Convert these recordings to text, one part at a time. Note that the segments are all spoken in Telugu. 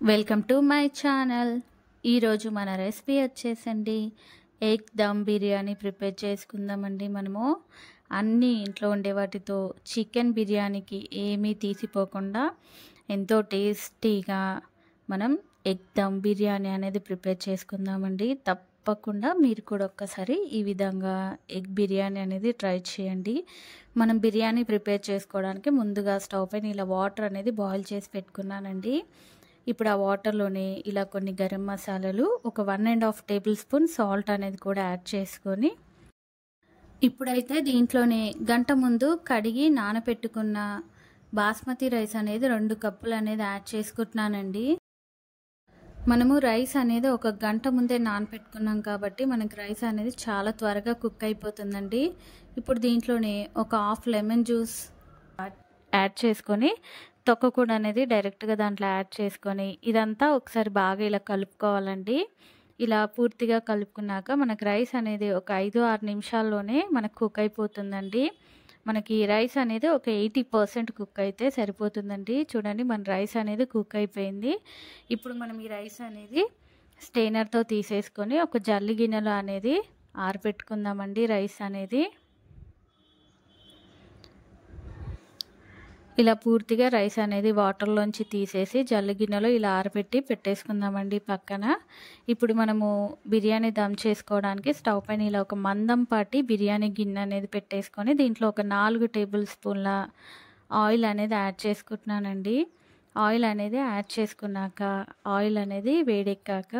Welcome to my channel. ఈరోజు మన రెసిపీ వచ్చేసండి ఎగ్ దమ్ బిర్యానీ ప్రిపేర్ చేసుకుందామండి. మనము అన్నీ ఇంట్లో ఉండే వాటితో చికెన్ బిర్యానీకి ఏమీ తీసిపోకుండా ఎంతో టేస్టీగా మనం ఎగ్ దమ్ బిర్యానీ అనేది ప్రిపేర్ చేసుకుందామండి. తప్పకుండా మీరు కూడా ఒక్కసారి ఈ విధంగా ఎగ్ బిర్యానీ అనేది ట్రై చేయండి. మనం బిర్యానీ ప్రిపేర్ చేసుకోవడానికి ముందుగా స్టవ్ పైన ఇలా వాటర్ అనేది బాయిల్ చేసి పెట్టుకున్నానండి. ఇప్పుడు ఆ వాటర్లోనే ఇలా కొన్ని గరం మసాలాలు, ఒక 1.5 టేబుల్ స్పూన్ సాల్ట్ అనేది కూడా యాడ్ చేసుకొని, ఇప్పుడైతే దీంట్లోనే గంట ముందు కడిగి నానబెట్టుకున్న బాస్మతి రైస్ అనేది 2 కప్పులు అనేది యాడ్ చేసుకుంటున్నానండి. మనము రైస్ అనేది ఒక గంట ముందే నానబెట్టుకున్నాం కాబట్టి మనకి రైస్ అనేది చాలా త్వరగా కుక్ అయిపోతుందండి. ఇప్పుడు దీంట్లోనే ఒక హాఫ్ లెమన్ జ్యూస్ యాడ్ చేసుకొని, తొక్క కూడా అనేది డైరెక్ట్గా దాంట్లో యాడ్ చేసుకొని ఇదంతా ఒకసారి బాగా ఇలా కలుపుకోవాలండి. ఇలా పూర్తిగా కలుపుకున్నాక మనకు రైస్ అనేది ఒక 5-6 నిమిషాల్లోనే మనకు కుక్ అయిపోతుందండి. మనకి రైస్ అనేది ఒక 80% కుక్ అయితే సరిపోతుందండి. చూడండి, మన రైస్ అనేది కుక్ అయిపోయింది. ఇప్పుడు మనం ఈ రైస్ అనేది స్టెయినర్తో తీసేసుకొని ఒక జల్లి గిన్నెలో అనేది ఆరబెట్టుకుందామండి. రైస్ అనేది ఇలా పూర్తిగా రైస్ అనేది వాటర్లోంచి తీసేసి జల్లి గిన్నెలో ఇలా ఆరబెట్టి పెట్టేసుకుందామండి పక్కన. ఇప్పుడు మనము బిర్యానీ దమ్ చేసుకోవడానికి స్టవ్ పైన ఇలా ఒక మందంపాటి బిర్యానీ గిన్నె అనేది పెట్టేసుకొని దీంట్లో ఒక 4 టేబుల్ స్పూన్ల ఆయిల్ అనేది యాడ్ చేసుకుంటున్నానండి. ఆయిల్ అనేది యాడ్ చేసుకున్నాక ఆయిల్ అనేది వేడెక్కాక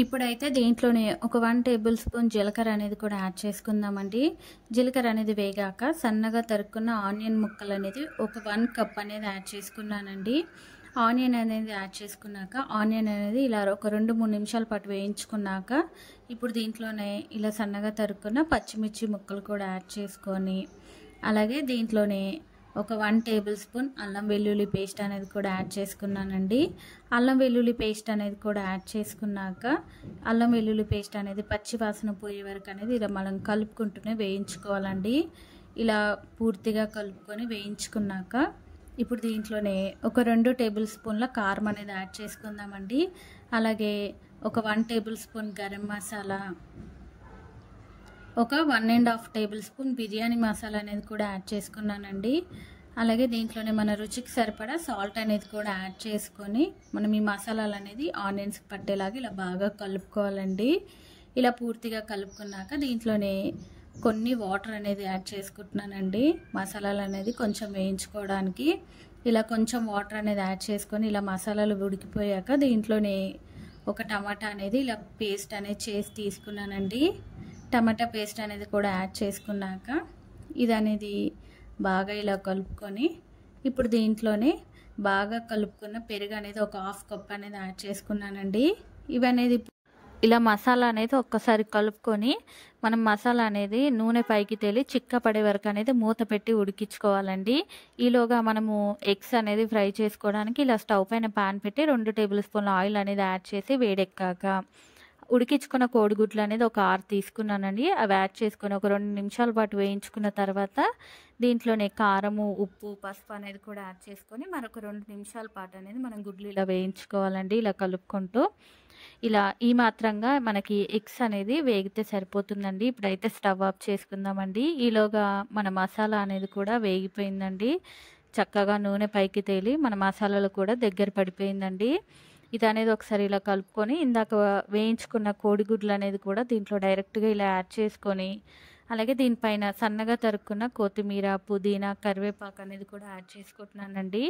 ఇప్పుడైతే దీంట్లోనే ఒక 1 టేబుల్ స్పూన్ జీలకర్ర అనేది కూడా యాడ్ చేసుకుందామండి. జీలకర్ర అనేది వేగాక సన్నగా తరుక్కున్న ఆనియన్ ముక్కలు అనేది ఒక 1 కప్ అనేది యాడ్ చేసుకున్నానండి. ఆనియన్ అనేది యాడ్ చేసుకున్నాక ఆనియన్ అనేది ఇలా ఒక 2-3 నిమిషాల పాటు వేయించుకున్నాక ఇప్పుడు దీంట్లోనే ఇలా సన్నగా తరుక్కున్న పచ్చిమిర్చి ముక్కలు కూడా యాడ్ చేసుకొని, అలాగే దీంట్లోనే ఒక 1 టేబుల్ స్పూన్ అల్లం వెల్లుల్లి పేస్ట్ అనేది కూడా యాడ్ చేసుకున్నానండి. అల్లం వెల్లుల్లి పేస్ట్ అనేది కూడా యాడ్ చేసుకున్నాక అల్లం వెల్లుల్లి పేస్ట్ అనేది పచ్చి వాసన పోయే వరకు అనేది ఇలా మనం కలుపుకుంటూనే వేయించుకోవాలండి. ఇలా పూర్తిగా కలుపుకొని వేయించుకున్నాక ఇప్పుడు దీంట్లోనే ఒక 2 టేబుల్ స్పూన్ల కారం అనేది యాడ్ చేసుకుందామండి. అలాగే ఒక 1 టేబుల్ స్పూన్ గరం మసాలా, ఒక 1.5 టేబుల్ స్పూన్ బిర్యానీ మసాలా అనేది కూడా యాడ్ చేసుకున్నానండి. అలాగే దీంట్లోనే మన రుచికి సరిపడా సాల్ట్ అనేది కూడా యాడ్ చేసుకొని మనం ఈ మసాలాలు అనేది ఆనియన్స్కి పట్టేలాగా ఇలా బాగా కలుపుకోవాలండి. ఇలా పూర్తిగా కలుపుకున్నాక దీంట్లోనే కొన్ని వాటర్ అనేది యాడ్ చేసుకుంటున్నానండి. మసాలాలు అనేది కొంచెం వేయించుకోవడానికి ఇలా కొంచెం వాటర్ అనేది యాడ్ చేసుకొని ఇలా మసాలాలు ఉడికిపోయాక దీంట్లోనే ఒక టమాటా అనేది ఇలా పేస్ట్ అనేది చేసి తీసుకున్నానండి. టమాటా పేస్ట్ అనేది కూడా యాడ్ చేసుకున్నాక ఇది అనేది బాగా ఇలా కలుపుకొని ఇప్పుడు దీంట్లోనే బాగా కలుపుకున్న పెరుగు అనేది ఒక 1/2 కప్ అనేది యాడ్ చేసుకున్నానండి. ఇవనేది ఇలా మసాలా అనేది ఒక్కసారి కలుపుకొని మనం మసాలా అనేది నూనె పైకి తేలి చిక్కపడే వరకు అనేది మూత పెట్టి ఉడికించుకోవాలండి. ఈలోగా మనము ఎగ్స్ అనేది ఫ్రై చేసుకోవడానికి ఇలా స్టవ్ పైన పాన్ పెట్టి 2 టేబుల్ స్పూన్ల ఆయిల్ అనేది యాడ్ చేసి వేడెక్కాక ఉడికించుకున్న కోడిగుడ్లు అనేది ఒక 6 తీసుకున్నానండి. అవి యాడ్ చేసుకొని ఒక 2 నిమిషాల పాటు వేయించుకున్న తర్వాత దీంట్లోనే కారము, ఉప్పు, పసుపు అనేది కూడా యాడ్ చేసుకొని మరొక 2 నిమిషాల పాటు అనేది మనం గుడ్లు ఇలా వేయించుకోవాలండి. ఇలా కలుపుకుంటూ ఇలా ఈ మాత్రంగా మనకి ఎగ్స్ అనేది వేగితే సరిపోతుందండి. ఇప్పుడైతే స్టవ్ ఆఫ్ చేసుకుందామండి. ఈలోగా మన మసాలా అనేది కూడా వేగిపోయిందండి. చక్కగా నూనె పైకి తేలి మన మసాలాలు కూడా దగ్గర పడిపోయిందండి. ఇది అనేది ఒకసారి ఇలా కలుపుకొని ఇందాక వేయించుకున్న కోడిగుడ్లు అనేది కూడా దీంట్లో డైరెక్ట్గా ఇలా యాడ్ చేసుకొని, అలాగే దీనిపైన సన్నగా తరుక్కున్న కొత్తిమీర, పుదీనా, కరివేపాకు అనేది కూడా యాడ్ చేసుకుంటున్నానండి.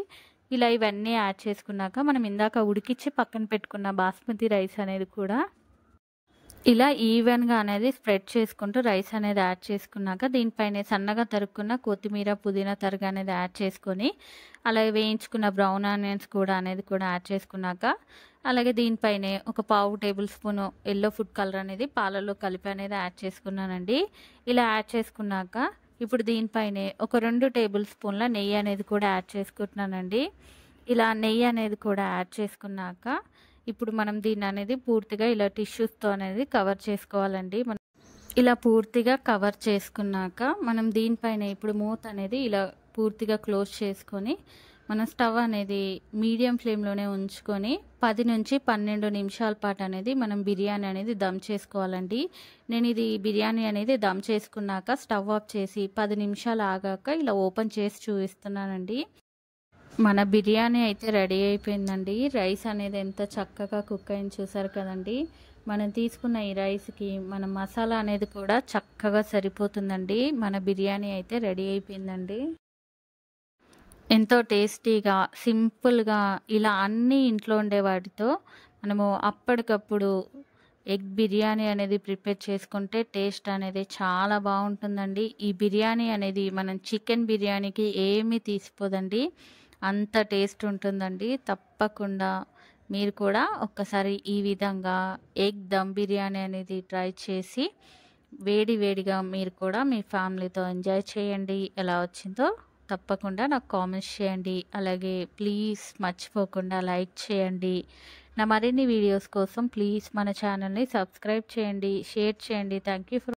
ఇలా ఇవన్నీ యాడ్ చేసుకున్నాక మనం ఇందాక ఉడికించి పక్కన పెట్టుకున్న బాస్మతి రైస్ అనేది కూడా ఇలా ఈవెన్గా అనేది స్ప్రెడ్ చేసుకుంటూ రైస్ అనేది యాడ్ చేసుకున్నాక దీనిపైన సన్నగా తరుక్కున్న కొత్తిమీర, పుదీనా తరుగు అనేది యాడ్ చేసుకొని, అలాగే వేయించుకున్న బ్రౌన్ ఆనియన్స్ కూడా అనేది కూడా యాడ్ చేసుకున్నాక అలాగే దీనిపైనే ఒక 1/2 table spoon yellow food colour అనేది పాలల్లో కలిపి అనేది యాడ్ చేసుకున్నానండి. ఇలా యాడ్ చేసుకున్నాక ఇప్పుడు దీనిపైనే ఒక 2 టేబుల్ స్పూన్ల నెయ్యి అనేది కూడా యాడ్ చేసుకుంటున్నానండి. ఇలా నెయ్యి అనేది కూడా యాడ్ చేసుకున్నాక ఇప్పుడు మనం దీన్ని అనేది పూర్తిగా ఇలా టిష్యూస్తో అనేది కవర్ చేసుకోవాలండి. ఇలా పూర్తిగా కవర్ చేసుకున్నాక మనం దీనిపైన ఇప్పుడు మూత అనేది ఇలా పూర్తిగా క్లోజ్ చేసుకొని మన స్టవ్ అనేది మీడియం ఫ్లేమ్లోనే ఉంచుకొని 10 నుంచి 12 నిమిషాల పాటు అనేది మనం బిర్యానీ అనేది దమ్ చేసుకోవాలండి. నేను ఇది బిర్యానీ అనేది దమ్ చేసుకున్నాక స్టవ్ ఆఫ్ చేసి 10 నిమిషాలు ఆగాక ఇలా ఓపెన్ చేసి చూపిస్తున్నానండి. మన బిర్యానీ అయితే రెడీ అయిపోయిందండి. రైస్ అనేది ఎంత చక్కగా కుక్ అయింది చూసారు కదండి. మనం తీసుకున్న ఈ రైస్కి మన మసాలా అనేది కూడా చక్కగా సరిపోతుందండి. మన బిర్యానీ అయితే రెడీ అయిపోయిందండి. ఎంతో టేస్టీగా, సింపుల్‌గా ఇలా అన్నీ ఇంట్లో ఉండే వాటితో మనము అప్పటికప్పుడు ఎగ్ బిర్యానీ అనేది ప్రిపేర్ చేసుకుంటే టేస్ట్ అనేది చాలా బాగుంటుందండి. ఈ బిర్యానీ అనేది మనం చికెన్ బిర్యానీకి ఏమీ తీసిపోదండి. అంత టేస్ట్ ఉంటుందండి. తప్పకుండా మీరు కూడా ఒక్కసారి ఈ విధంగా ఎగ్ దమ్ బిర్యానీ అనేది ట్రై చేసి వేడి వేడిగా మీరు కూడా మీ ఫ్యామిలీతో ఎంజాయ్ చేయండి. ఎలా వచ్చిందో తప్పకుండా నాకు కామెంట్స్ చేయండి. అలాగే ప్లీజ్ మర్చిపోకుండా లైక్ చేయండి. నా మరిన్ని వీడియోస్ కోసం ప్లీజ్ మన ఛానల్ని సబ్స్క్రైబ్ చేయండి, షేర్ చేయండి. Thank you for